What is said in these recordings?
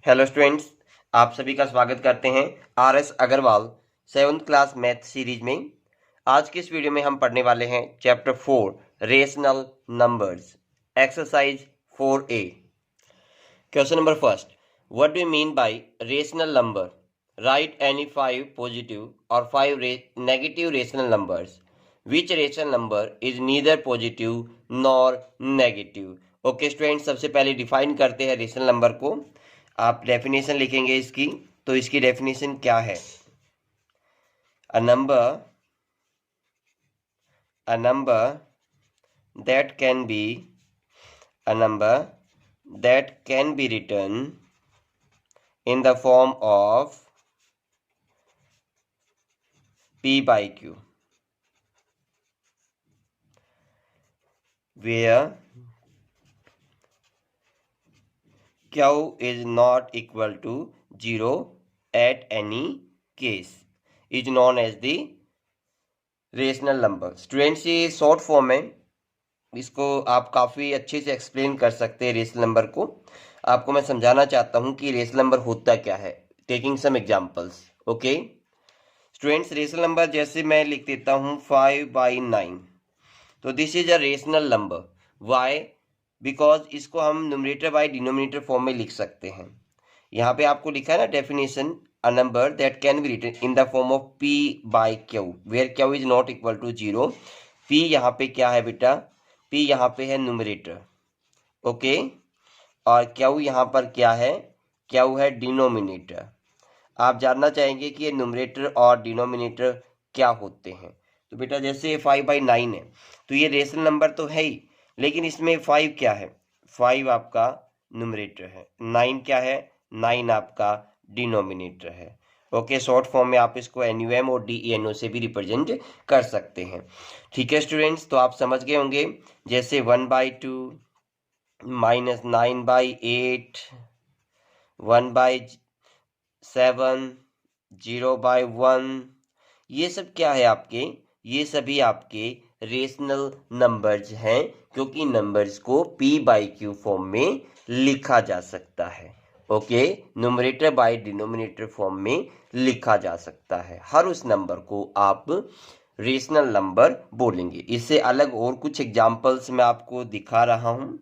Hello students, आप सभी का स्वागत करते हैं R S. Agarwal 7th class math series में। आज की इस वीडियो में हम पढ़ने वाले हैं chapter 4 rational numbers, exercise 4A। Question number first, what do you mean by rational number? Right any 5 positive और 5 negative rational numbers. Which rational number is neither positive nor negative? Okay student, सबसे पहले define करते हैं rational number को। आप definition लिखेंगे इसकी, तो इसकी डेफिनेशन क्या है? A number that can be written in the form of p by q, where q is not equal to 0 at any case, is known as the rational number. Students, ये short form है, इसको आप काफ़ी अच्छे से explain कर सकते हैं। रेशनल नंबर को आपको मैं समझाना चाहता हूँ कि रेशनल नंबर होता क्या है, taking some examples. Okay students, rational number जैसे मैं लिख देता हूँ 5/9, तो this is a rational number. Why? Because इसको हम न्यूमरेटर बाय डिनोमिनेटर फॉर्म में लिख सकते हैं। यहाँ पे आपको लिखा है ना definition, a number that can be written in the form of p by q where q is not equal to 0। p यहाँ पे क्या है बेटा? p यहाँ पे है न्यूमरेटर, ओके, और q यहाँ पर क्या है? q है डिनोमिनेटर। आप जानना चाहेंगे कि ये न्यूमरेटर और डिनोमिनेटर क्या होते हैं। तो बेटा जैसे 5/9 है, तो ये रेशनल नंबर तो है ही, लेकिन इसमें 5 क्या है? 5 आपका न्यूमरेटर है, 9 क्या है? 9 आपका डिनोमिनेटर है। ओके, शॉर्ट फॉर्म में आप इसको NUM और DENO से भी रिप्रेजेंट कर सकते हैं। ठीक है स्टूडेंट्स, तो आप समझ गए होंगे। जैसे 1/2, -9/8, 1/7, 0/1, ये सब क्या है आपके? ये सभी आपके रेशनल नंबर्स हैं, क्योंकि नंबर्स को p/q फॉर्म में लिखा जा सकता है। Okay, numerator by denominator form में लिखा जा सकता है। हर उस नंबर को आप रेशनल नंबर बोलेंगे। इससे अलग और कुछ एग्जांपल्स मैं आपको दिखा रहा हूं,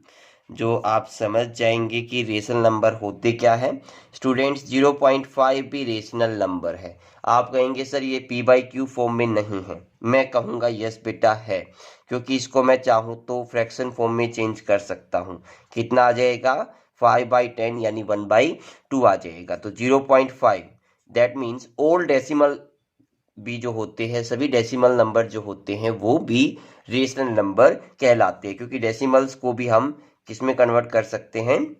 जो आप समझ जाएंगे कि रेशनल नंबर होते क्या है। स्टूडेंट्स, 0.5 भी रेशनल नंबर है। आप कहेंगे सर ये p/q फॉर्म में नहीं है। मैं कहूँगा यस बेटा है, क्योंकि इसको मैं चाहूँ तो फ्रैक्शन फॉर्म में चेंज कर सकता हूँ। कितना आ जाएगा? 5/10 यानी 1/2 आ जाएगा। तो 0.5, दैट मीन्स ऑल डेसिमल भी जो होते हैं, सभी डेसिमल नंबर जो होते हैं वो भी रेशनल नंबर कहलाते हैं, क्योंकि डेसिमल्स को भी हम किस में कन्वर्ट कर सकते हैं?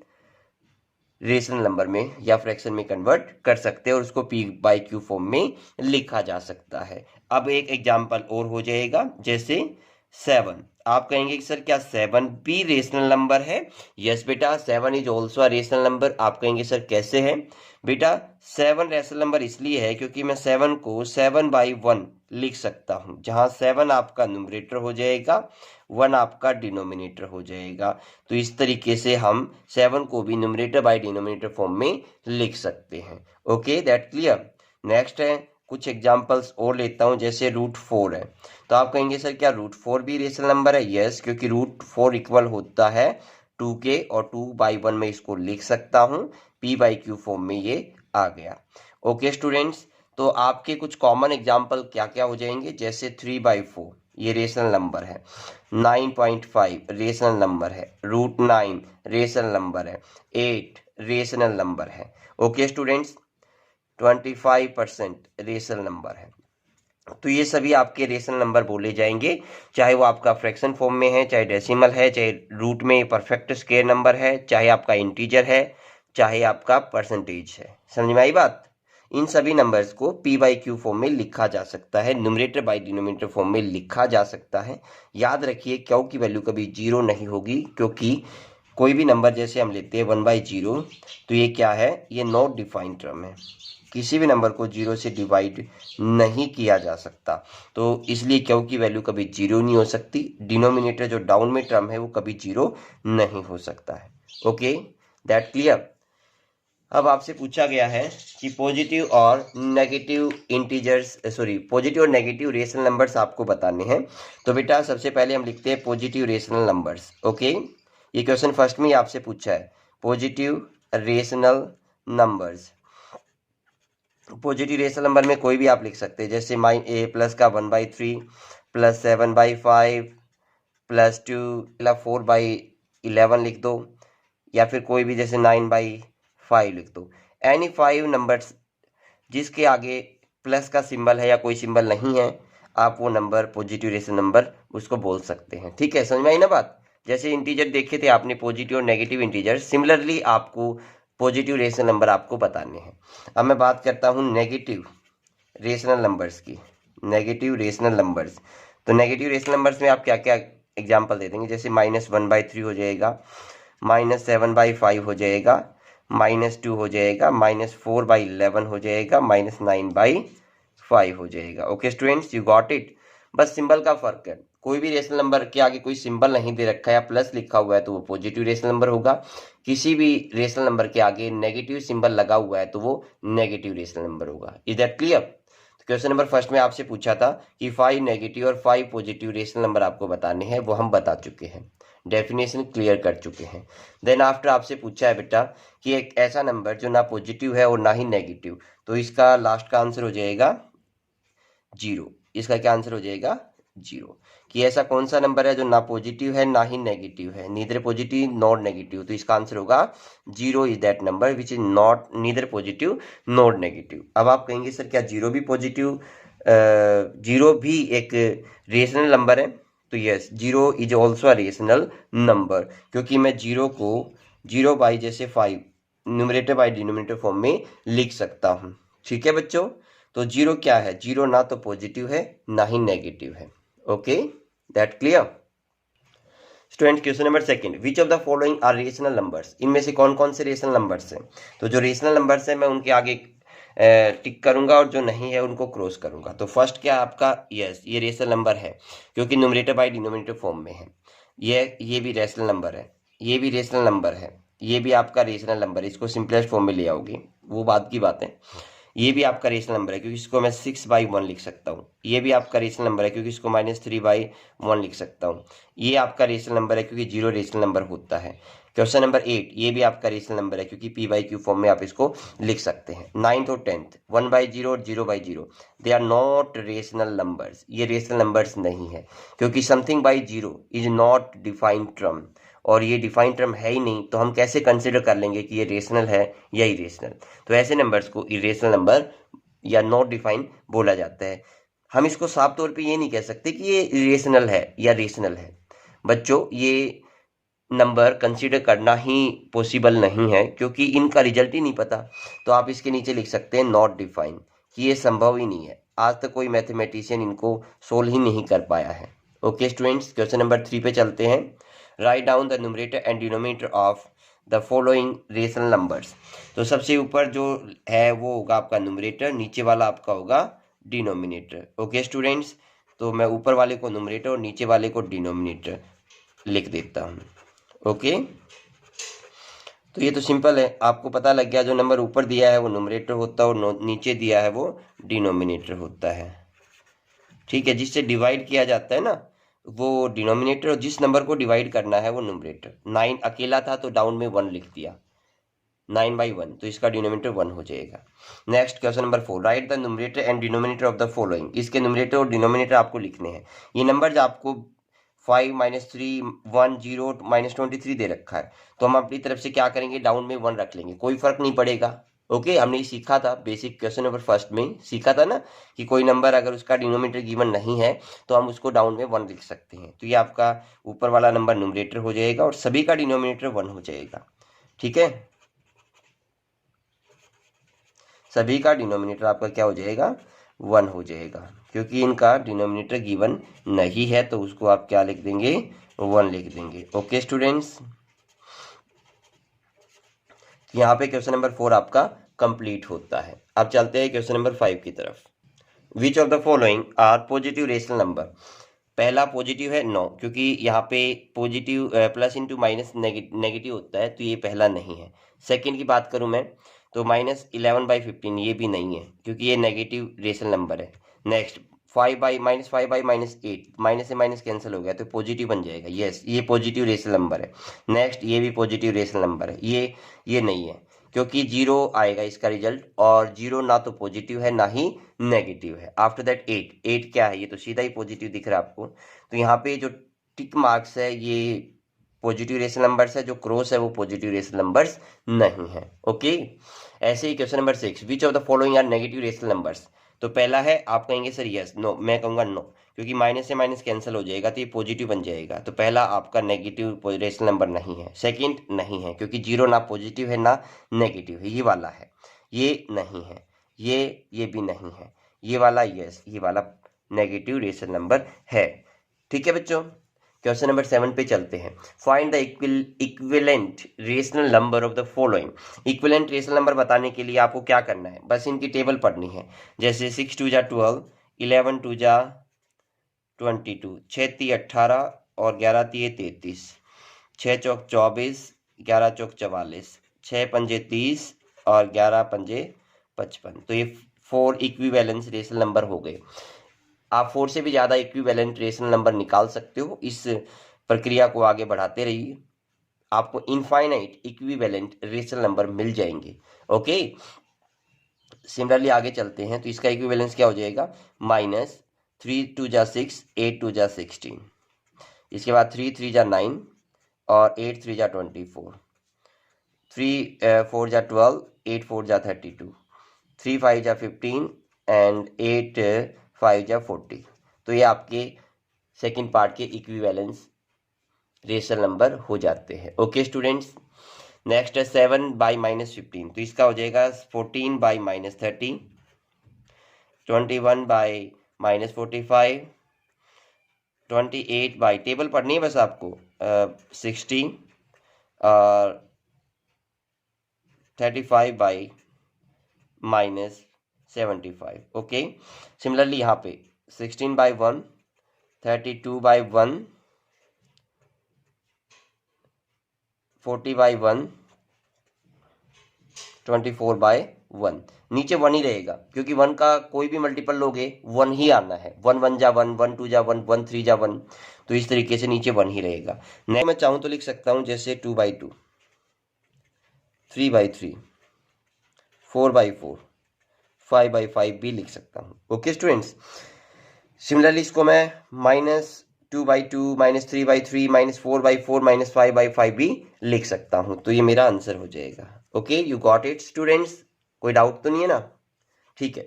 रेशनल नंबर में या फ्रैक्शन में कन्वर्ट कर सकते हैं, और उसको p/q फॉर्म में लिखा जा सकता है। अब एक एग्जांपल और हो जाएगा, जैसे 7। आप कहेंगे कि सर क्या 7 भी रेशनल नंबर है? यस बेटा, 7 is also a rational number. आप कहेंगे सर कैसे है? बेटा 7 रेशनल नंबर इसलिए है क्योंकि मैं 7 को 7/1 लिख सकता हूँ, जहाँ 7 आपका न्यूमरेटर हो जाएगा, 1 आपका डिनोमिनेटर हो जाएगा। तो इस तरीके से हम 7 को भी न्यूमरेटर बाय डिनोमिनेटर फॉर्म में लिख सकते हैं। Okay, that clear. नेक्स्ट है, कुछ एग्जांपल्स और लेता हूं, जैसे √4 है। तो आप कहेंगे सर क्या √4 भी रेशनल नंबर है? यस, क्योंकि √4 इक्वल होता है 2 के, और 2/1 में इसको लिख सकता हूं, p/q फॉर्म में ये आ गया। ओके स्टूडेंट्स, तो आपके कुछ कॉमन एग्जांपल क्या क्या हो जाएंगे? जैसे 3/4 ये रेशनल नंबर है, 9.5 रेशनल नंबर है, √9 रेशनल नंबर है, 8 रेशनल नंबर है। ओके स्टूडेंट्स, 25% रेशनल नंबर है। तो ये सभी आपके रेशनल नंबर बोले जाएंगे, चाहे वो आपका फ्रैक्शन फॉर्म में है, चाहे डेसिमल है, चाहे रूट में परफेक्ट स्क्वायर नंबर है, चाहे आपका इंटीजर है, चाहे आपका परसेंटेज है। समझ में आई बात? इन सभी नंबर्स को p/q फॉर्म में लिखा जा सकता है, न्यूमरेटर बाय डिनोमिनेटर फॉर्म में लिखा जा सकता है। याद रखिए q की वैल्यू कभी 0 नहीं होगी, क्योंकि कोई भी नंबर जैसे हम लेते हैं 1/0, तो ये क्या है? ये नॉट डिफाइंड टर्म है, किसी भी नंबर को 0 से डिवाइड नहीं किया जा सकता। तो इसलिए q की वैल्यू कभी 0 नहीं हो सकती। डिनोमिनेटर जो डाउन में टर्म है वो कभी 0 नहीं हो सकता है। Okay, that clear. अब आपसे पूछा गया है कि पॉजिटिव और नेगेटिव इंटीजर्स पॉजिटिव और नेगेटिव रेशनल नंबर्स आपको बताने हैं। तो बेटा सबसे पहले हम लिखते हैं पॉजिटिव रेशनल नंबर्स। ओके, ये क्वेश्चन फर्स्ट में ही आपसे पूछा है, positive rational numbers. Positive rational number में कोई भी आप लिख सकते हैं, जैसे a प्लस का 1/3 प्लस 7/5 प्लस 2 4/11 लिख दो, या फिर कोई भी जैसे 9/5 लिख दो। एनी 5 नंबर्स जिसके आगे प्लस का सिंबल है या कोई सिंबल नहीं है, आप वो नंबर पॉजिटिव रेशनल नंबर उसको बोल सकते हैं। ठीक है, समझ में आई ना बात। जैसे इंटीजर देखे थे आपने पॉजिटिव और नेगेटिव इंटीजर, सिमिलरली आपको पॉजिटिव रेशनल नंबर आपको बताने हैं। अब मैं बात करता हूँ नेगेटिव रेशनल नंबर्स की। नेगेटिव रेशनल नंबर्स, तो नेगेटिव रेशनल नंबर्स में आप क्या क्या एग्जाम्पल दे देंगे, जैसे -1/3 हो जाएगा, -7/5 हो जाएगा, -2 हो जाएगा, -4/11 हो जाएगा, -9/5 हो जाएगा। Okay students, you got it. बस सिंबल का फर्क है, कोई भी रेशनल नंबर के आगे कोई सिंबल नहीं दे रखा है या प्लस लिखा हुआ है तो वो पॉजिटिव रेशनल नंबर होगा। किसी भी रेशनल नंबर के आगे नेगेटिव सिंबल लगा हुआ है तो वो नेगेटिव रेशनल नंबर होगा। Is that clear? Question number first में आपसे पूछा था कि 5 नेगेटिव और 5 पॉजिटिव रेशनल नंबर आपको बताने हैं, वो हम बता चुके हैं, डेफिनेशन क्लियर कर चुके हैं। देन आफ्टर आपसे पूछा है बेटा कि एक ऐसा नंबर जो ना पॉजिटिव है और ना ही नेगेटिव, तो इसका लास्ट का आंसर हो जाएगा 0। इसका क्या आंसर हो जाएगा? 0। कि ऐसा कौन सा नंबर है जो ना पॉजिटिव है ना ही नेगेटिव है, नीदर पॉजिटिव नॉट नेगेटिव, तो इसका आंसर होगा 0 is that number which is not neither positive not negative. अब आप कहेंगे सर क्या 0 भी पॉजिटिव, 0 भी एक रेशनल नंबर है? तो yes, 0 is also a rational number, क्योंकि मैं 0 को 0 बाई जैसे 5 न्यूमरेटर बाई डिनोमिनेटर फॉर्म में लिख सकता हूँ। ठीक है बच्चों, तो 0 क्या है? 0 ना तो पॉजिटिव है ना ही नेगेटिव है। Okay, that clear? Student question number second, which of the following are rational numbers? इनमें से कौन कौन से रेशनल नंबर्स हैं? तो जो रेशनल नंबर्स हैं मैं उनके आगे टिक करूंगा और जो नहीं है उनको क्रॉस करूंगा। तो फर्स्ट क्या आपका? यस, ये रेशनल नंबर है क्योंकि न्यूमरेटर बाय डिनोमिनेटर फॉर्म में है। ये भी रेशनल नंबर है, ये भी रेशनल नंबर है, ये भी आपका रेशनल नंबर है। इसको सिंपलेस्ट फॉर्म में ले आओगे वो बात की बात है। ये भी आपका रेशनल नंबर है क्योंकि इसको मैं 6/1 लिख सकता हूँ। ये भी आपका रेशनल नंबर है क्योंकि इसको -3/1 लिख सकता हूँ। ये आपका रेशनल नंबर है क्योंकि 0 रेशनल नंबर होता है। क्वेश्चन नंबर 8, ये भी आपका रेशनल नंबर है क्योंकि p/q फॉर्म में आप इसको लिख सकते हैं। 9th और 10th 1/0 और 0/0 they are not rational numbers, ये रेशनल नंबर्स नहीं है क्योंकि something by 0 is not defined term, और ये डिफाइंड टर्म है ही नहीं, तो हम कैसे कंसिडर कर लेंगे कि ये रेशनल है या इरेशनल? तो ऐसे नंबर्स को इरेशनल नंबर या नॉट डिफाइंड बोला जाता है। हम इसको साफ तौर पे ये नहीं कह सकते कि ये इरेशनल है या रेशनल है। बच्चों, ये नंबर कंसीडर करना ही पॉसिबल नहीं है क्योंकि इनका रिजल्ट ही नहीं पता। तो आप इसके नीचे लिख सकते हैं नॉट डिफाइंड, कि ये संभव ही नहीं है। आज तक कोई मैथमेटिशियन इनको सोल्व ही नहीं कर पाया है। ओके स्टूडेंट्स, क्वेश्चन नंबर 3 पे चलते हैं। Write down the numerator and denominator of the following rational numbers. तो सबसे ऊपर जो है वो होगा आपका न्यूमरेटर, नीचे वाला आपका होगा डिनोमिनेटर। ओके स्टूडेंट्स, तो मैं ऊपर वाले को न्यूमरेटर और नीचे वाले को डिनोमिनेटर लिख देता हूँ। ओके, तो ये तो सिंपल है, आपको पता लग गया जो नंबर ऊपर दिया है वो न्यूमरेटर होता है और नीचे दिया है वो डिनोमिनेटर होता है। ठीक है, जिससे डिवाइड किया जाता है ना वो डिनोमिनेटर, और जिस नंबर को डिवाइड करना है वो न्यूमरेटर। 9 अकेला था तो डाउन में 1 लिख दिया, 9/1, तो इसका डिनोमिनेटर 1 हो जाएगा। Next question number 4, right the numerator and denominator of the following. इसके न्यूमरेटर और डिनोमिनेटर आपको लिखने हैं। ये नंबर आपको 5 -3 1 0 -23 दे रखा है, तो हम अपनी तरफ से क्या करेंगे, डाउन में 1 रख लेंगे, कोई फर्क नहीं पड़ेगा। ओके, हमने सीखा था बेसिक क्वेश्चन नंबर फर्स्ट में, सीखा था ना कि कोई नंबर अगर उसका डिनोमिनेटर गिवन नहीं है तो हम उसको डाउन में 1 लिख सकते हैं। तो ये आपका ऊपर वाला नंबर न्यूमरेटर हो जाएगा और सभी का डिनोमिनेटर 1 हो जाएगा। ठीक है, सभी का डिनोमिनेटर आपका क्या हो जाएगा, 1 हो जाएगा, क्योंकि इनका डिनोमिनेटर गिवन नहीं है तो उसको आप क्या लिख देंगे, 1 लिख देंगे। ओके स्टूडेंट्स, यहाँ पे क्वेश्चन नंबर 4 आपका कंप्लीट होता है। अब चलते हैं क्वेश्चन नंबर 5 की तरफ। Which of the following are positive rational number? पहला पॉजिटिव है 9, क्योंकि यहाँ पे positive plus into minus negative होता है, तो ये पहला नहीं है। सेकंड की बात करूँ मैं तो -11/15 ये भी नहीं है क्योंकि ये नेगेटिव रेशनल नंबर है। नेक्स्ट 5/-5 -8, माइनस से माइनस कैंसिल हो गया तो पॉजिटिव बन जाएगा। यस, ये पॉजिटिव रेशनल नंबर है। नेक्स्ट ये भी पॉजिटिव रेशनल नंबर है। ये नहीं है क्योंकि जीरो आएगा इसका रिजल्ट, और जीरो ना तो पॉजिटिव है ना ही नेगेटिव है। आफ्टर दैट 8 क्या है, ये तो सीधा ही पॉजिटिव दिख रहा है आपको। तो यहाँ पे जो टिक मार्क्स है ये पॉजिटिव रेशनल नंबर्स है, जो क्रॉस है वो पॉजिटिव रेशनल नंबर्स नहीं है। ओके, ऐसे ही question number 6, which of the following are negative rational numbers. तो पहला है, आप कहेंगे सर यस, नो, मैं कहूंगा नो, क्योंकि माइनस से माइनस कैंसिल हो जाएगा तो ये पॉजिटिव बन जाएगा। तो पहला आपका नेगेटिव रेशनल नंबर नहीं है। सेकंड नहीं है क्योंकि जीरो ना पॉजिटिव है ना नेगेटिव है, ये वाला है। ये नहीं है, ये भी नहीं है, ये वाला यस, ये वाला नेगेटिव रेशनल नंबर है। ठीक है बच्चों, क्वेश्चन नंबर 7 पे चलते हैं। Find the equivalent rational number of the following. Equivalent rational number बताने के लिए आपको क्या करना है, बस इनकी टेबल पढ़नी है। जैसे 6 2 जा 12, 11 2 जा 22, 6 3 18 और 11 3 33, 6 चौक 24, 11 चौक 44, 6 पंजे 30 और 11 पंजे 55। तो ये 4 इक्विवेलेंस रेशनल नंबर हो गए। आप 4 से भी ज़्यादा इक्विवेलेंट रेशनल नंबर निकाल सकते हो। इस प्रक्रिया को आगे बढ़ाते रहिए, आपको इनफाइनाइट इक्विवेलेंट रेशनल नंबर मिल जाएंगे। ओके, सिमिलरली आगे चलते हैं। तो इसका इक्विवेलेंस क्या हो जाएगा, -3 2 जा 6, 8 2 जा 16, इसके बाद 3 3 जा 9 और 8 3 जा 24, 3 4 जा 12, 8 4 जा 32, 3 5 जा 15 एंड 8 5 जा 40। तो ये आपके सेकंड पार्ट के इक्विवेलेंस रेशनल नंबर हो जाते हैं। ओके स्टूडेंट्स, नेक्स्ट है 7 बाई -15। तो इसका हो जाएगा 14 बाई -30, 21 बाई -45, 28 बाई, टेबल पढ़नी है बस आपको, 60 और 35 बाई -75। ओके, सिमिलरली यहाँ पे 16 बाई 1, 32 बाई 1, 40 बाई 1, 24 बाय 1। नीचे 1 ही रहेगा क्योंकि 1 का कोई भी मल्टीपल लोगे 1 ही आना है। 1 1 जा 1, 1 2 जा 1, 1 3 जा 1, तो इस तरीके से नीचे 1 ही रहेगा। नेक्स्ट मैं चाहूँ तो लिख सकता हूँ जैसे 2 बाई 2, 3 बाई 3, 4 बाई 4, 5 बाई 5 भी लिख सकता हूँ। ओके स्टूडेंट्स, सिमिलरली इसको मैं -2 बाई 2, -3 बाई 3, -4 बाई 4, -5 बाई 5 भी लिख सकता हूँ। तो ये मेरा आंसर हो जाएगा। Okay, you got it students, कोई डाउट तो नहीं है ना? ठीक है,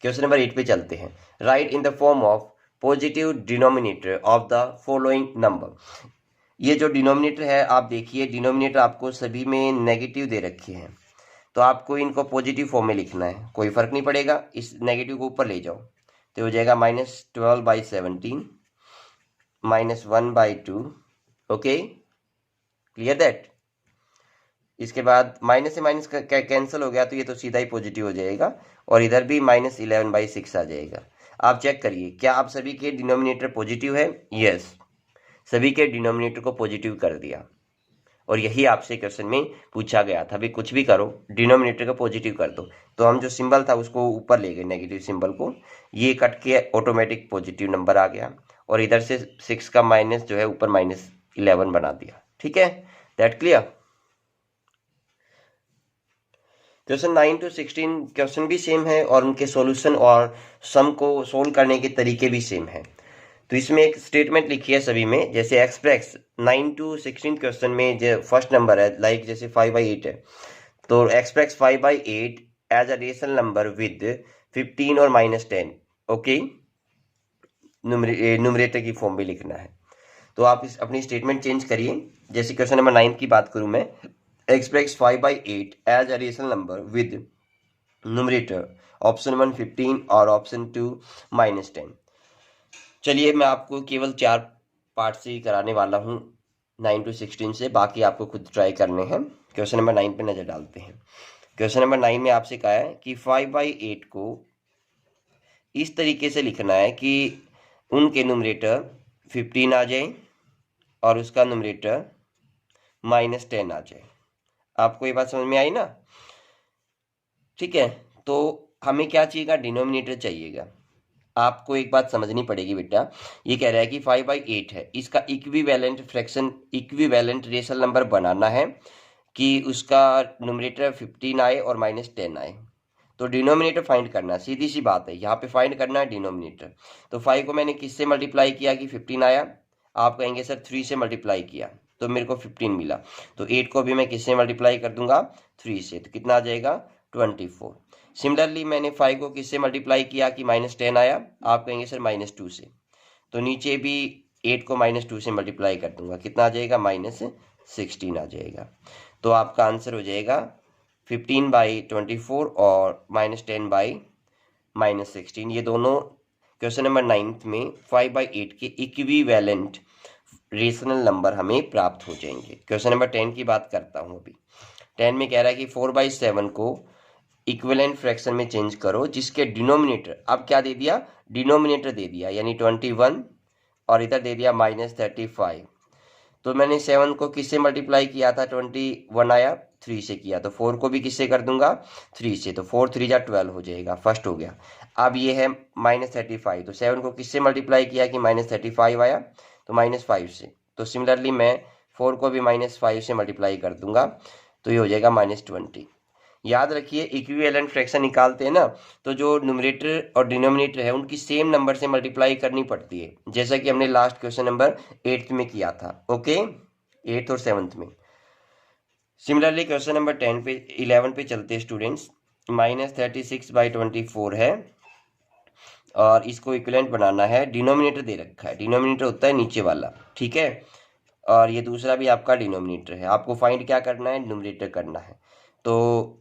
क्वेश्चन नंबर 8 पे चलते हैं। Right in the form of positive denominator of the following number. ये जो डिनोमिनेटर है आप देखिए, डिनोमिनेटर आपको सभी में नेगेटिव दे रखे हैं, तो आपको इनको पॉजिटिव फॉर्म में लिखना है। कोई फर्क नहीं पड़ेगा, इस नेगेटिव को ऊपर ले जाओ तो हो जाएगा -12 by 17, -1 by 2। Okay, clear that. इसके बाद माइनस से माइनस कैंसिल हो गया तो ये तो सीधा ही पॉजिटिव हो जाएगा, और इधर भी -11 बाई 6 आ जाएगा। आप चेक करिए, क्या आप सभी के डिनोमिनेटर पॉजिटिव है? यस, सभी के डिनोमिनेटर को पॉजिटिव कर दिया, और यही आपसे क्वेश्चन में पूछा गया था। अभी कुछ भी करो, डिनोमिनेटर को पॉजिटिव कर दो। तो हम जो सिंबल था उसको ऊपर ले गए, नेगेटिव सिंबल को, ये कट के ऑटोमेटिक पॉजिटिव नंबर आ गया, और इधर से 6 का माइनस जो है ऊपर -11 बना दिया। ठीक है, that clear. Question 9 to 16 question भी सेम है, और उनके सॉल्यूशन और सम को सोल्व करने के तरीके भी सेम है। तो इसमें एक स्टेटमेंट लिखी है सभी में, जैसे एक्सप्रेस 9 to 16 क्वेश्चन में जो फर्स्ट नंबर है, लाइक जैसे 5/8 है, तो express 5/8 as a rational number with 15 और -10। ओके, न्यूमरेटर की फॉर्म भी लिखना है। तो आप इस अपनी स्टेटमेंट चेंज करिए। जैसे क्वेश्चन नंबर 9 की बात करूं मैं, express 5/8 as a rational number with numerator option 1 15 और ऑप्शन 2 -10। चलिए, मैं आपको केवल 4 पार्ट से ही कराने वाला हूँ 9 to 16 से, बाकी आपको खुद ट्राई करने हैं। क्वेश्चन नंबर 9 पे नजर डालते हैं। क्वेश्चन नंबर 9 में आपसे कहा है कि 5/8 को इस तरीके से लिखना है कि उनके न्यूमरेटर 15 आ जाए और उसका न्यूमरेटर -10 आ जाए। आपको ये बात समझ में आई ना? ठीक है, तो हमें क्या चाहिएगा, डिनोमिनेटर चाहिएगा। आपको एक बात समझनी पड़ेगी बेटा, ये कह रहा है कि 5/8 है, इसका equivalent fraction, equivalent rational number बनाना है कि उसका न्यूमरेटर 15 आए और -10 आए। तो डिनोमिनेटर फाइंड करना, सीधी सी बात है, यहाँ पे फाइंड करना है डिनोमिनेटर। तो 5 को मैंने किससे मल्टीप्लाई किया कि 15 आया, आप कहेंगे सर 3 से मल्टीप्लाई किया तो मेरे को 15 मिला। तो 8 को भी मैं किससे मल्टीप्लाई कर दूंगा, 3 से, तो कितना आ जाएगा 24। सिमिलरली मैंने 5 को किससे मल्टीप्लाई किया कि -10 आया, आप कहेंगे सर -2 से, तो नीचे भी 8 को -2 से मल्टीप्लाई कर दूंगा, कितना आ जाएगा -16 आ जाएगा। तो आपका आंसर हो जाएगा 15/24 और -10/-16। ये दोनों क्वेश्चन नंबर 9 में 5/8 के इक्विवेलेंट रेशनल नंबर हमें प्राप्त हो जाएंगे। क्वेश्चन नंबर 10 की बात करता हूँ अभी। 10 में कह रहा है कि 4/7 को इक्विवेलेंट फ्रैक्शन में चेंज करो जिसके डिनोमिनेटर, अब क्या दे दिया, डिनोमिनेटर दे दिया यानी 21 और इधर दे दिया -35। तो मैंने 7 को किससे मल्टीप्लाई किया था, 21 आया, 3 से किया, तो 4 को भी किससे कर दूंगा, 3 से, तो 4 3 जा 12 हो जाएगा, फर्स्ट हो गया। अब ये है -35, तो 7 को किससे मल्टीप्लाई किया कि -35 आया, तो -5 से, तो सिमिलरली मैं 4 को भी -5 से मल्टीप्लाई कर दूंगा, तो ये हो जाएगा -20। याद रखिए इक्विवेलेंट फ्रैक्शन निकालते हैं ना, तो जो न्यूमरेटर और डिनोमिनेटर है उनकी सेम नंबर से मल्टीप्लाई करनी पड़ती है, जैसा कि हमने लास्ट क्वेश्चन नंबर 8 में किया था। ओके, 8th और 7th में। सिमिलरली क्वेश्चन नंबर 11 पे चलते हैं स्टूडेंट्स। -36/24 है और इसको इक्विवेलेंट बनाना है, डिनोमिनेटर दे रखा है, डिनोमिनेटर होता है नीचे वाला, ठीक है, और ये दूसरा भी आपका डिनोमिनेटर है, आपको फाइंड क्या करना है, न्यूमरेटर करना है। तो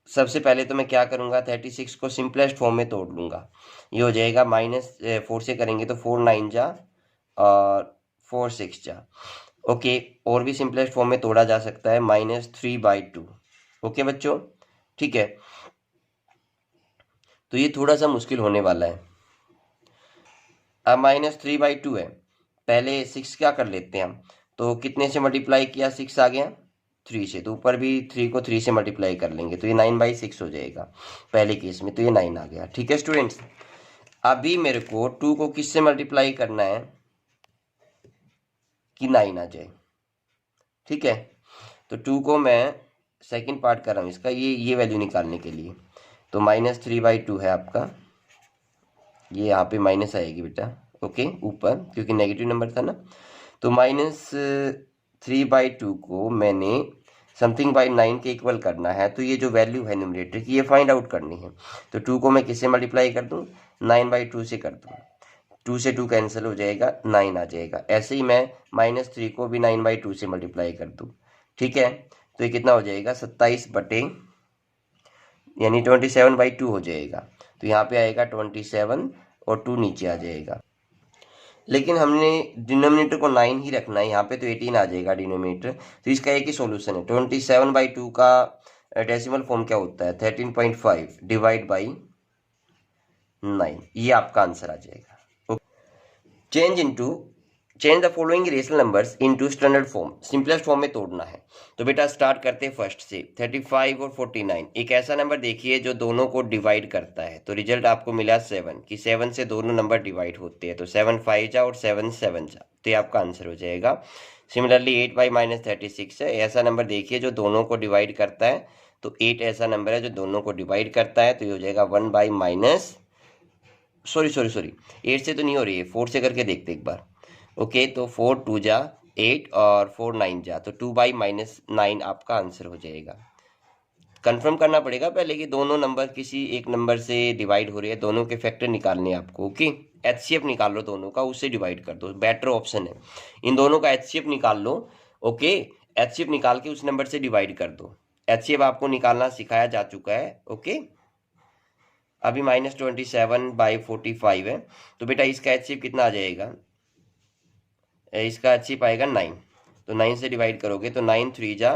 सबसे पहले तो मैं क्या करूँगा, 36 को सिंपलेस्ट फॉर्म में तोड़ लूँगा, ये हो जाएगा -4 से करेंगे तो 4 9 जा और 4 6 जा। ओके, और भी सिंपलेस्ट फॉर्म में तोड़ा जा सकता है, -3/2। ओके बच्चों, ठीक है, तो ये थोड़ा सा मुश्किल होने वाला है। अब -3/2 है, पहले 6 क्या कर लेते हैं हम, तो कितने से मल्टीप्लाई किया, 6 आ गया, 3 से, तो ऊपर भी 3 को 3 से मल्टीप्लाई कर लेंगे तो ये 9/6 हो जाएगा पहले केस में, तो ये 9 आ गया। ठीक है स्टूडेंट्स, अभी मेरे को 2 को किससे मल्टीप्लाई करना है कि 9 आ जाए, ठीक है, तो 2 को मैं सेकंड पार्ट कर रहा हूँ इसका, ये वैल्यू निकालने के लिए, तो -3/2 है आपका, ये यहाँ पे माइनस आएगी बेटा, ओके, ऊपर, क्योंकि नेगेटिव नंबर था ना, तो -3/2 को मैंने समथिंग बाई 9 के इक्वल करना है, तो ये जो वैल्यू है न्यूमरेटर की ये फाइंड आउट करनी है। तो 2 को मैं किससे मल्टीप्लाई कर दूं, 9/2 से कर दूं, 2 से 2 कैंसिल हो जाएगा, 9 आ जाएगा। ऐसे ही मैं -3 को भी 9/2 से मल्टीप्लाई कर दूं, ठीक है, तो ये कितना हो जाएगा, 27 बटे यानी 27/2 हो जाएगा। तो यहाँ पे आएगा 27 और 2 नीचे आ जाएगा, लेकिन हमने डिनोमिनेटर को 9 ही रखना है यहाँ पे, तो 18 आ जाएगा डिनोमिनेटर। तो इसका एक ही सॉल्यूशन है, 27/2 का डेसिमल फॉर्म क्या होता है, 13.5 डिवाइड बाई 9, ये आपका आंसर आ जाएगा। Change the following rational numbers into standard form, simplest form में तोड़ना है। तो बेटा स्टार्ट करते हैं फर्स्ट से, 35 और 49, एक ऐसा नंबर देखिए जो दोनों को डिवाइड करता है, तो रिजल्ट आपको मिला 7 कि 7 से दोनों नंबर डिवाइड होते हैं, तो 7 5 जा और 7 7 जा, तो ये आपका आंसर हो जाएगा। सिमिलरली 8/-36 है, ऐसा नंबर देखिए जो दोनों को डिवाइड करता है, तो 8 ऐसा नंबर है जो दोनों को डिवाइड करता है, तो ये हो जाएगा 1/- सॉरी 8 से तो नहीं हो रही है, 4 से करके देखते एक बार। ओके, तो 4 2 जा 8 और 4 9 जा, तो 2/-9 आपका आंसर हो जाएगा। कंफर्म करना पड़ेगा पहले कि दोनों नंबर किसी एक नंबर से डिवाइड हो रही है, दोनों के फैक्टर निकालने हैं आपको। ओके, एचसीएफ निकाल लो दोनों का, उससे डिवाइड कर दो, बेटर ऑप्शन है, इन दोनों का एचसीएफ निकाल लो। ओके, एचसीएफ निकाल के उस नंबर से डिवाइड कर दो, एचसीएफ आपको निकालना सिखाया जा चुका है। ओके, अभी -27/45 है, तो बेटा इसका एचसीएफ कितना आ जाएगा, इसका एचसीएफ आएगा 9, तो 9 से डिवाइड करोगे तो 9 3 जा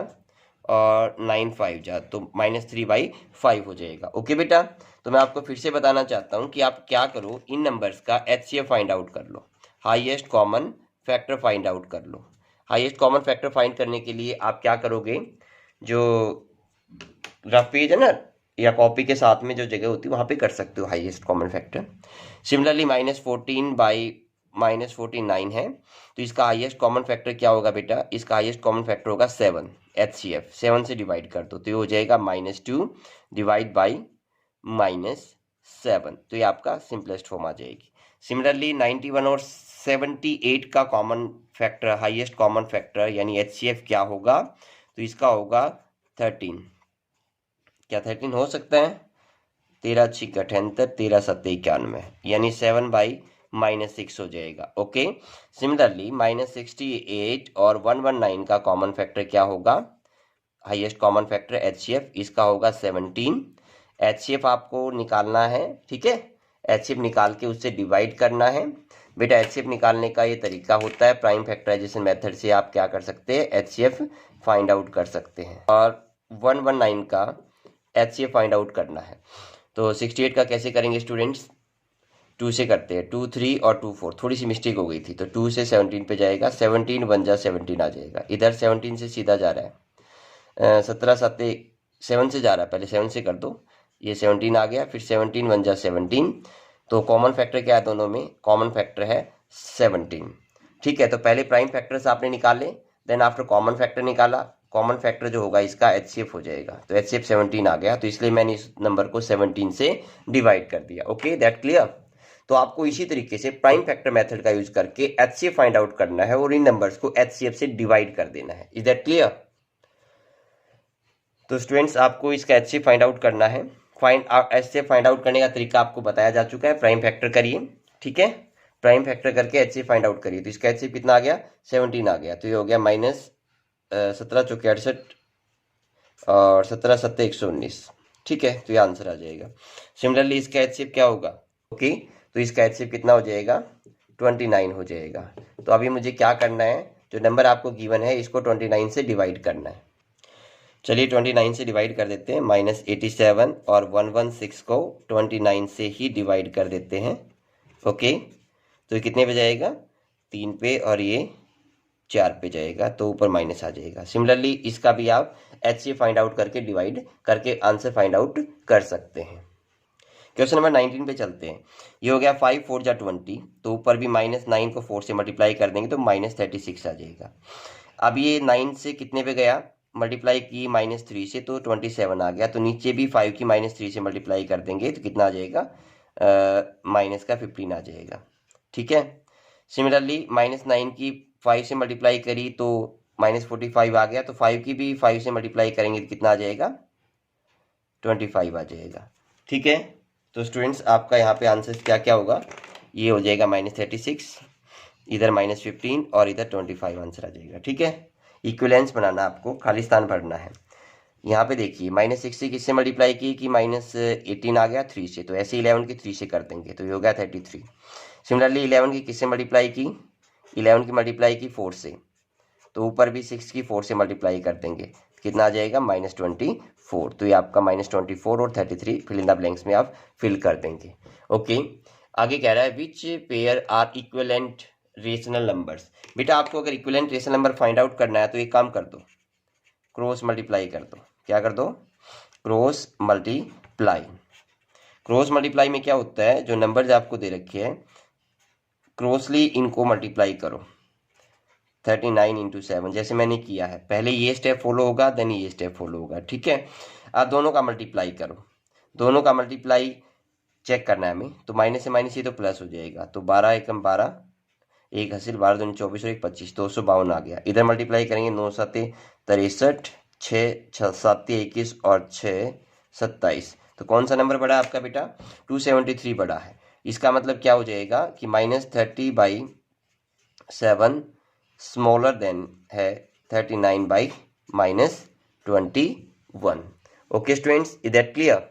और 9 5 जा, तो -3/5 हो जाएगा। ओके बेटा, तो मैं आपको फिर से बताना चाहता हूँ कि आप क्या करो, इन नंबर्स का एचसीएफ फाइंड आउट कर लो, highest common factor find out कर लो। हाईएस्ट कॉमन फैक्टर फाइंड करने के लिए आप क्या करोगे, जो रफ पेज है ना या कॉपी के साथ में जो जगह होती है वहाँ पे कर सकते हो हाईएस्ट कॉमन फैक्टर। सिमिलरली -14/-49 है, तो इसका हाईएस्ट कॉमन फैक्टर क्या होगा बेटा? इसका हाईएस्ट कॉमन फैक्टर होगा 7, HCF 7 से डिवाइड कर दो तो ये हो जाएगा -2 डिवाइड बाई -7, तो ये आपका सिंपलेस्ट फॉर्म आ जाएगी। सिमिलरली 91 और 78 का common factor, highest common factor यानी HCF क्या होगा? तो इसका होगा 13। क्या 13 हो सकता है? 13 छिक 78, 13 सत्ते 91, यानी 7/-6 हो जाएगा। ओके। सिमिलरली -68 और 119 का कॉमन फैक्टर क्या होगा? हाईएस्ट कॉमन फैक्टर HCF, इसका होगा 17। HCF आपको निकालना है, ठीक है। HCF निकाल के उससे डिवाइड करना है बेटा। HCF निकालने का ये तरीका होता है, प्राइम फैक्टराइजेशन मेथड से आप क्या कर सकते हैं? HCF फाइंड आउट कर सकते हैं। और 119 का HCF फाइंड आउट करना है, तो 68 का कैसे करेंगे स्टूडेंट्स? 2 से करते हैं, 2 3 और 2 4, थोड़ी सी मिस्टेक हो गई थी, तो 2 से 17 पे जाएगा, 17 1 जा 17 आ जाएगा। इधर 17 से सीधा जा रहा है, 17 7 7 से जा रहा है, पहले 7 से कर दो, ये 17 आ गया, फिर 17 1 जा 17, तो कॉमन फैक्टर क्या है दोनों में? कॉमन फैक्टर है 17। ठीक है, तो पहले प्राइम फैक्टर्स आपने निकाले, देन आफ्टर कॉमन फैक्टर निकाला, कॉमन फैक्टर जो होगा इसका HCF हो जाएगा, तो HCF 17 आ गया, तो इसलिए मैंने इस नंबर को 17 से डिवाइड कर दिया। Okay, that clear? तो आपको इसी तरीके से प्राइम फैक्टर मेथड का यूज करके HCF फाइंड आउट करना है और इन नंबर्स को HCF से डिवाइड कर देना है। Is that clear? तो स्टूडेंट्स आपको इसका HCF फाइंड आउट करना है। HCF फाइंड आउट करने का तरीका आपको बताया जा चुका है। प्राइम फैक्टर करिए, ठीक है, प्राइम फैक्टर करके HCF फाइंड आउट करिए, तो इसका HCF कितना आ गया? 17 आ गया, तो ये हो गया -17 चौके 68 और 17 सत्ते 119। ठीक है, तो ये आंसर आ जाएगा। सिमिलरली इसका HCF क्या होगा? ओके, तो इसका HCF कितना हो जाएगा? 29 हो जाएगा। तो अभी मुझे क्या करना है? जो नंबर आपको गिवन है इसको 29 से डिवाइड करना है। चलिए 29 से डिवाइड कर देते हैं, -87 और 116 को 29 से ही डिवाइड कर देते हैं। ओके, तो कितने पे जाएगा? 3 पे, और ये 4 पे जाएगा, तो ऊपर माइनस आ जाएगा। सिमिलरली इसका भी आप HCF फाइंड आउट करके डिवाइड करके आंसर फाइंड आउट कर सकते हैं। क्वेश्चन नंबर 19 पे चलते हैं। ये हो गया 5 4 जा 20, तो ऊपर भी -9 को 4 से मल्टीप्लाई कर देंगे तो -36 आ जाएगा। अब ये 9 से कितने पे गया? मल्टीप्लाई की -3 से, तो 27 आ गया, तो नीचे भी 5 की -3 से मल्टीप्लाई कर देंगे तो कितना आ जाएगा? माइनस का 15 आ जाएगा। ठीक है, सिमिलरली -9 की 5 से मल्टीप्लाई करी तो -45 आ गया, तो 5 की भी 5 से मल्टीप्लाई करेंगे तो कितना आ जाएगा? 25 आ जाएगा। ठीक है, तो स्टूडेंट्स आपका यहाँ पे आंसर क्या क्या होगा? ये हो जाएगा -36, इधर -15 और इधर 25 आंसर आ जाएगा। ठीक है, इक्विवेलेंस बनाना, आपको खाली स्थान भरना है। यहाँ पे देखिए -60 किससे मल्टीप्लाई की कि -18 आ गया 3 से, तो ऐसे 11 की 3 से कर देंगे तो ये हो गया 33। सिमिलरली 11 की किससे मल्टीप्लाई की? 11 की मल्टीप्लाई की 4 से, तो ऊपर भी 6 की 4 से मल्टीप्लाई कर देंगे, कितना आ जाएगा? -24। तो ये आपका -24 और 33 फिल इन द ब्लैंक्स में आप फिल कर देंगे। ओके, आगे कह रहा है which pair are equivalent rational numbers. बेटा आपको अगर equivalent rational number find out करना है तो एक काम कर दो, क्रॉस मल्टीप्लाई कर दो। क्या कर दो? Cross multiply. क्रॉस मल्टीप्लाई में क्या होता है? जो नंबर्स आपको दे रखे हैं क्रॉसली इनको मल्टीप्लाई करो, 39 × 7 जैसे मैंने किया है। पहले ये स्टेप फॉलो होगा, देन ये स्टेप फॉलो होगा। ठीक है, आप दोनों का मल्टीप्लाई करो, दोनों का मल्टीप्लाई चेक करना है हमें, तो माइनस से माइनस ये तो प्लस हो जाएगा, तो 12 एकम 12, एक हासिल 12 दूनी 24 और एक 25, 252 आ गया। इधर मल्टीप्लाई करेंगे 9 7 63, 6 7 21 और 6 27, तो कौन सा नंबर बड़ा है आपका बेटा? 273 बड़ा है। इसका मतलब क्या हो जाएगा कि -30/7 स्मॉलर देन है 39/-21। Okay students, is that clear?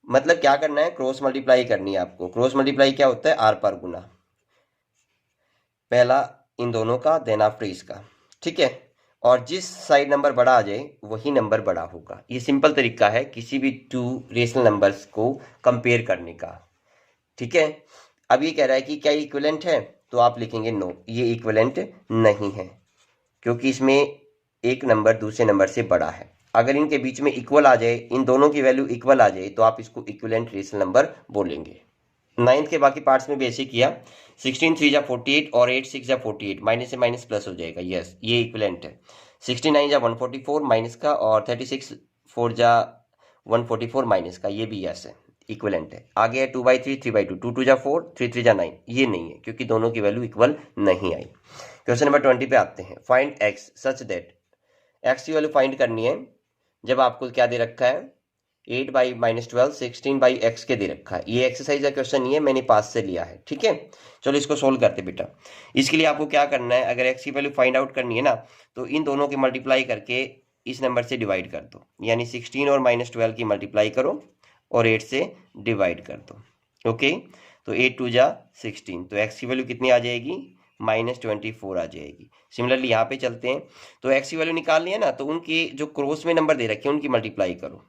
मतलब क्या करना है? क्रॉस मल्टीप्लाई करनी है आपको। क्रॉस मल्टीप्लाई क्या होता है? आर पार गुना, पहला इन दोनों का, देन आफ्टर इसका। ठीक है, और जिस साइड नंबर बड़ा आ जाए वही नंबर बड़ा होगा। ये सिंपल तरीका है किसी भी 2 रेशनल नंबर्स को कंपेयर करने का। ठीक है, अब ये कह रहा है कि क्या इक्विवेलेंट है, तो आप लिखेंगे नो, ये इक्विवेलेंट नहीं है, क्योंकि इसमें एक नंबर दूसरे नंबर से बड़ा है। अगर इनके बीच में इक्वल आ जाए, इन दोनों की वैल्यू इक्वल आ जाए, तो आप इसको इक्विवेलेंट रेशनल नंबर बोलेंगे। 9th के बाकी पार्ट्स में भी ऐसे किया। 16 3 जा 48 और 8 6 जा 48, माइनस से माइनस प्लस हो जाएगा, यस ये इक्विवेलेंट है। 69 जा 144 माइनस का, और 36 4 जा 144 माइनस का, ये भी यस है, इक्विवेलेंट है। आगे है 2/3 3/2, 2 2 जा 4 3 3 जा 9, ये नहीं है क्योंकि दोनों की वैल्यू इक्वल नहीं आई। क्वेश्चन नंबर 20 पे आते हैं। Find x such that, x की वैल्यू फाइंड करनी है जब आपको क्या दे रखा है, 8/-12 16/x के दे रखा है। ये एक्सरसाइज का क्वेश्चन नहीं है, मैंने पास से लिया है, ठीक है। चलो इसको सोल्व करते बेटा। इसके लिए आपको क्या करना है, अगर x की वैल्यू फाइंड आउट करनी है ना, तो इन दोनों की मल्टीप्लाई करके इस नंबर से डिवाइड कर दो, यानी 16 और -12 की मल्टीप्लाई करो और 8 से डिवाइड कर दो। ओके, तो 8 2 जा 16, तो x की वैल्यू कितनी आ जाएगी, -24 आ जाएगी। सिमिलरली यहाँ पे चलते हैं, तो x की वैल्यू निकालनी है ना, तो उनकी जो क्रॉस में नंबर दे रखे हैं उनकी मल्टीप्लाई करो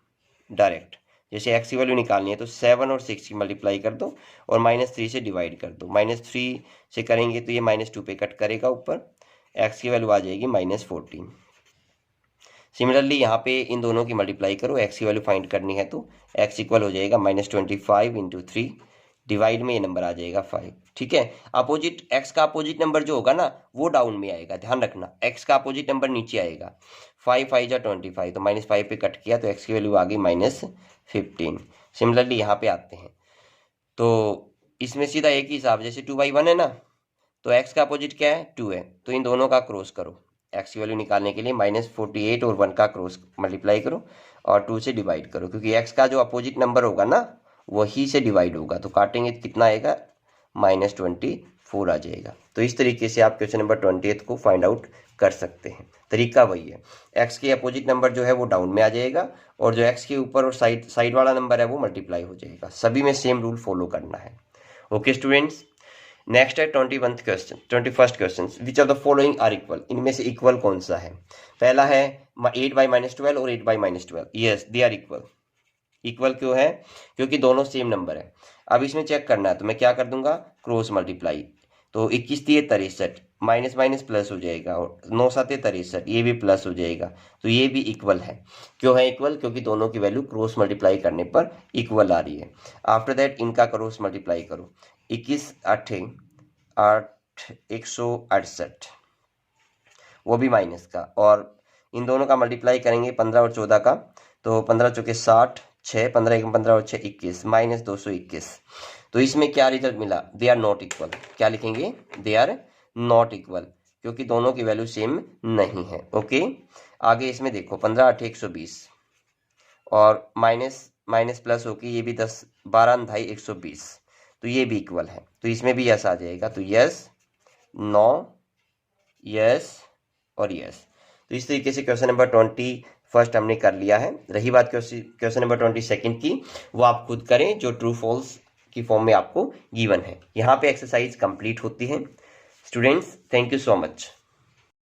डायरेक्ट। जैसे x की वैल्यू निकालनी है तो 7 और 6 की मल्टीप्लाई कर दो और -3 से डिवाइड कर दो। -3 से करेंगे तो ये -2 पे कट करेगा ऊपर, x की वैल्यू आ जाएगी -14। सिमिलरली यहाँ पे इन दोनों की मल्टीप्लाई करो, x की वैल्यू फाइंड करनी है तो x इक्वल हो जाएगा -25 × 3, डिवाइड में ये नंबर आ जाएगा 5, ठीक है। अपोजिट x का अपोजिट नंबर जो होगा ना वो डाउन में आएगा, ध्यान रखना, x का अपोजिट नंबर नीचे आएगा। 5 5 जा 25, तो -5 पे कट किया तो x की वैल्यू आ गई -15। सिमिलरली यहाँ पे आते हैं, तो इसमें सीधा एक ही हिसाब, जैसे 2/1 है ना, तो x का अपोजिट क्या है, 2 है, तो इन दोनों का क्रॉस करो। x की वैल्यू निकालने के लिए -48 और 1 का क्रॉस मल्टीप्लाई करो और 2 से डिवाइड करो, क्योंकि x का जो अपोजिट नंबर होगा ना वही से डिवाइड होगा, तो काटेंगे तो कितना आएगा, -24 आ जाएगा। तो इस तरीके से आप क्वेश्चन नंबर 28 को फाइंड आउट कर सकते हैं। तरीका वही है, x के अपोजिट नंबर जो है वो डाउन में आ जाएगा और जो x के ऊपर और साइड वाला नंबर है वो मल्टीप्लाई हो जाएगा। सभी में सेम रूल फॉलो करना है। ओके स्टूडेंट्स, नेक्स्ट है 21st question, which of the following are equal, इनमें से इक्वल कौन सा है। पहला है 8/-12 और 8/-12, yes they are equal. Equal क्यों है, क्योंकि दोनों सेम नंबर है। अब इसमें चेक करना है तो मैं क्या कर दूंगा, क्रॉस मल्टीप्लाई, तो 21 3 63, माइनस माइनस प्लस हो जाएगा, और 9 7 63, ये भी प्लस हो जाएगा, तो ये भी इक्वल है। क्यों है इक्वल, क्योंकि दोनों की वैल्यू क्रॉस मल्टीप्लाई करने पर इक्वल आ रही है। आफ्टर दैट इनका क्रॉस मल्टीप्लाई करो, 21 8 168, वो भी माइनस का, और इन दोनों का मल्टीप्लाई करेंगे 15 और 14 का, तो 15 चौके 60, 6 15 1 15 और 6 21, -221। तो इसमें क्या रिजल्ट मिला, दे आर नॉट इक्वल। क्या लिखेंगे, दे आर नॉट इक्वल, क्योंकि दोनों की वैल्यू सेम नहीं है। ओके, आगे इसमें देखो 15 8 120 और माइनस माइनस प्लस होके ये भी 10 12 ढाई 120, तो ये भी इक्वल है, तो इसमें भी यस आ जाएगा। तो यस, नो, यस और यस। तो इस तरीके से क्वेश्चन नंबर 21 हमने कर लिया है। रही बात क्वेश्चन नंबर 22 की, वो आप खुद करें जो ट्रू फॉल्स की फॉर्म में आपको गिवन है। यहाँ पे एक्सरसाइज कंप्लीट होती है। Students, thank you so much.